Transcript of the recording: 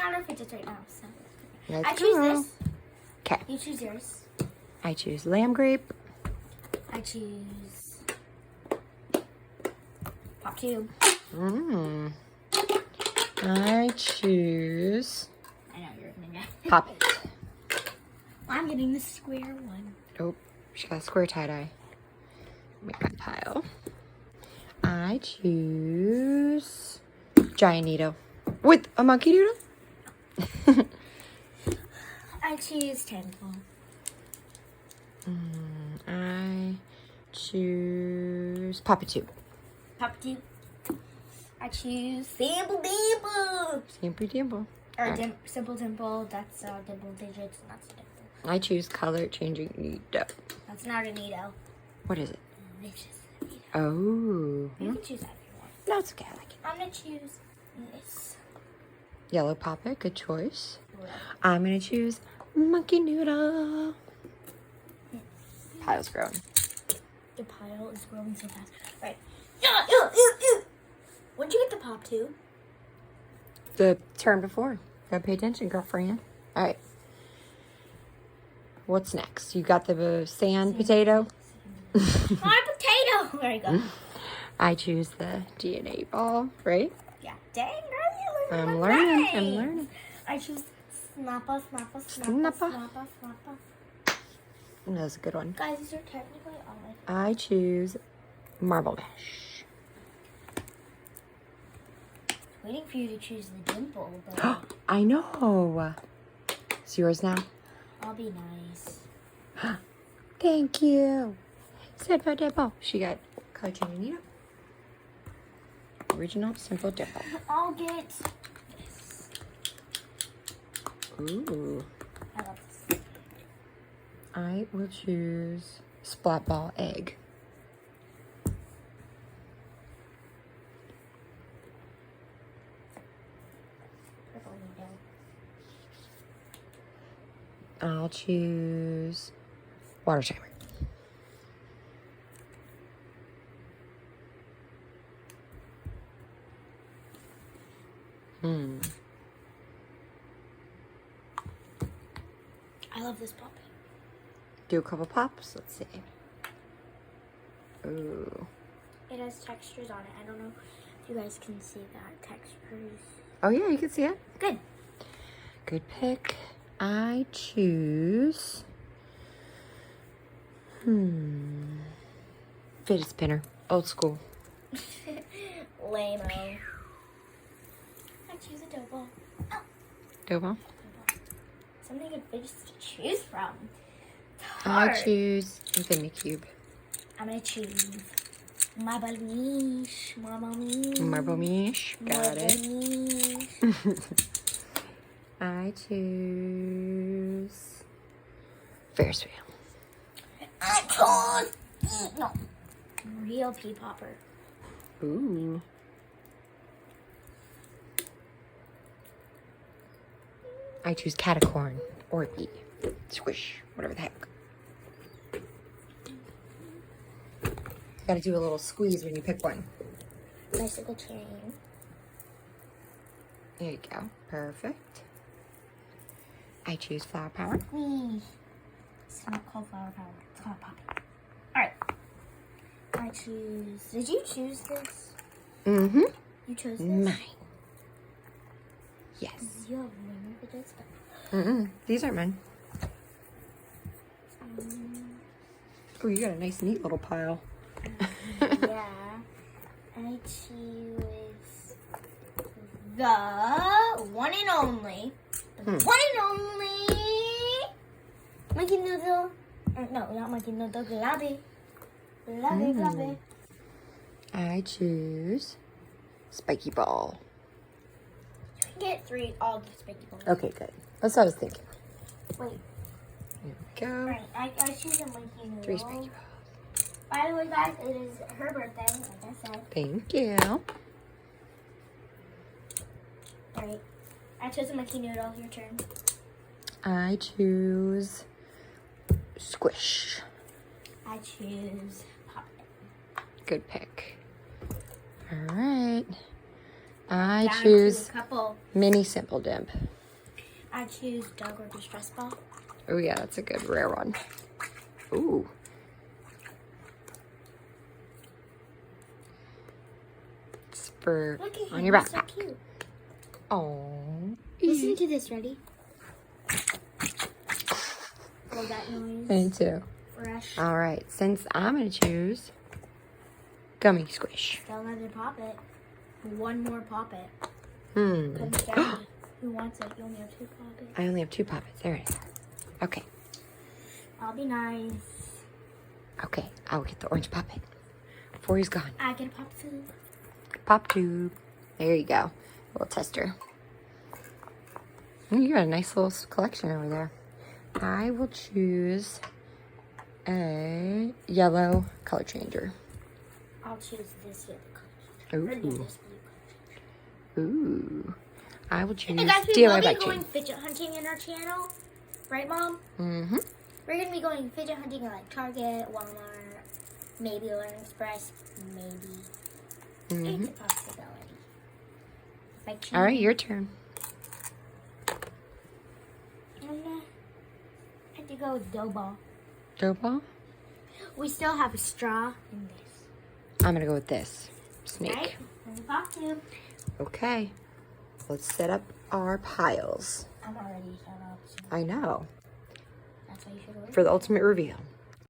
out of Fidgets right now. So Let's I choose go. this. Okay. You choose yours. I choose lamb grape. I choose Pop Tube. Mmm. I choose I know you're gonna get. Pop It. I'm getting the square one. Oh, she got a square tie-dye. Make my pile. I choose giant needle with a monkey doodle. I choose Tentacle. I choose Papa Tube. Pop Tube. I choose Simple Dimple. Simple Dimple. Or Simple Dimple. That's Dimple Digits, and that's a dimple. I choose color changing needle. That's not a needle. What is it? It's just a needle. Oh. You can choose that if you want. No, it's okay. I like it. I'm gonna choose this. Yellow Papa, good choice. I'm gonna choose monkey noodle. Pile's growing. The pile is growing so fast. Right. When'd you get the Pop Tube? The turn before. Gotta pay attention, girlfriend. All right. What's next? You got the sand potato. My potato. There you go. I choose the DNA ball, right? Yeah. Dang, girl, I'm you're learning. right. I'm learning. I choose Snappa, Snappa, Snappa, Snappa. Snappa, Snappa. That was a good one. Guys, these are technically all my. I choose marble mash. Waiting for you to choose the dimple, but I know. It's yours now. I'll be nice. Thank you. Simple dimple. She got color changing needle. Original simple dimple. I'll get this. Ooh. I love this. I will choose splat ball egg. Purple needle. I'll choose water timer. I love this puppy. Do a couple pops. Let's see. Ooh. It has textures on it. I don't know if you guys can see that. Textures. Oh yeah, you can see it. Good. Good pick. I choose. Fidget spinner. Old school. Lame-o. I choose a double. Oh. Double. So many good fidgets to choose from. It's I hard. choose Infinity Cube. I'm gonna choose Marble Mish. Marble Mish. Marble Mish. Got it. Mish. I choose Ferris wheel. I chose no real pea popper. Ooh. I choose catacorn or bee. Squish. Whatever the heck. Gotta do a little squeeze when you pick one. Bicycle chain. There you go. Perfect. I choose flower power. It's not called flower power. It's called poppy. Alright. I choose. Did you choose this? Mm-hmm. You chose this? Mine. Yes. You have many fidgets. Mm-mm. These aren't mine. Oh, you got a nice, neat little pile. Yeah. I choose the one and only. The one and only. Monkey Noodle. No, not Monkey Noodle. Glabby. Glabby, glabby. I choose spiky ball. You can get 3. I'll get spiky balls. Okay, good. That's what I was thinking. Wait. Here we go. Alright, I choose a Monkey Noodle. 3 spiky balls. By the way, guys, it is her birthday, like I said. Thank you. Alright. I chose a Monkey Noodle. Your turn. I choose squish. I choose Pop It. Good pick. All right. I Down to choose a couple. mini simple dimp. I choose dog or distress ball. Oh yeah, that's a good rare one. Ooh. It's for Look at on him, your he's so backpack. cute. Oh. Listen to this, ready? Love that noise. Me too. Fresh. All right, since I'm gonna choose gummy squish. Still another pop it. One more pop it. Comes down to who wants it. You only have 2 pop it. I only have 2 poppets. There it is. Okay. I'll be nice. Okay, I'll get the orange poppet before he's gone. I get a pop too. Pop tube. There you go. Little tester. You got a nice little collection over there. I will choose a yellow color changer. I'll choose this yellow color. Or no, Ooh. this blue color. Ooh. I will choose And guys, we DIY will be bike going chain. fidget hunting in our channel. Right, Mom? Mm-hmm. We're going to be going fidget hunting at like Target, Walmart, maybe Learn Express, maybe. Mm-hmm. It's a possibility. Bike chain. All right, your turn. I have to go with dough ball. Dough ball? We still have a straw in this. I'm gonna go with this. Snake. Right? And the pop tube. Okay. Let's set up our piles. I'm already set up. So I know. that's why you should order. For the ultimate reveal.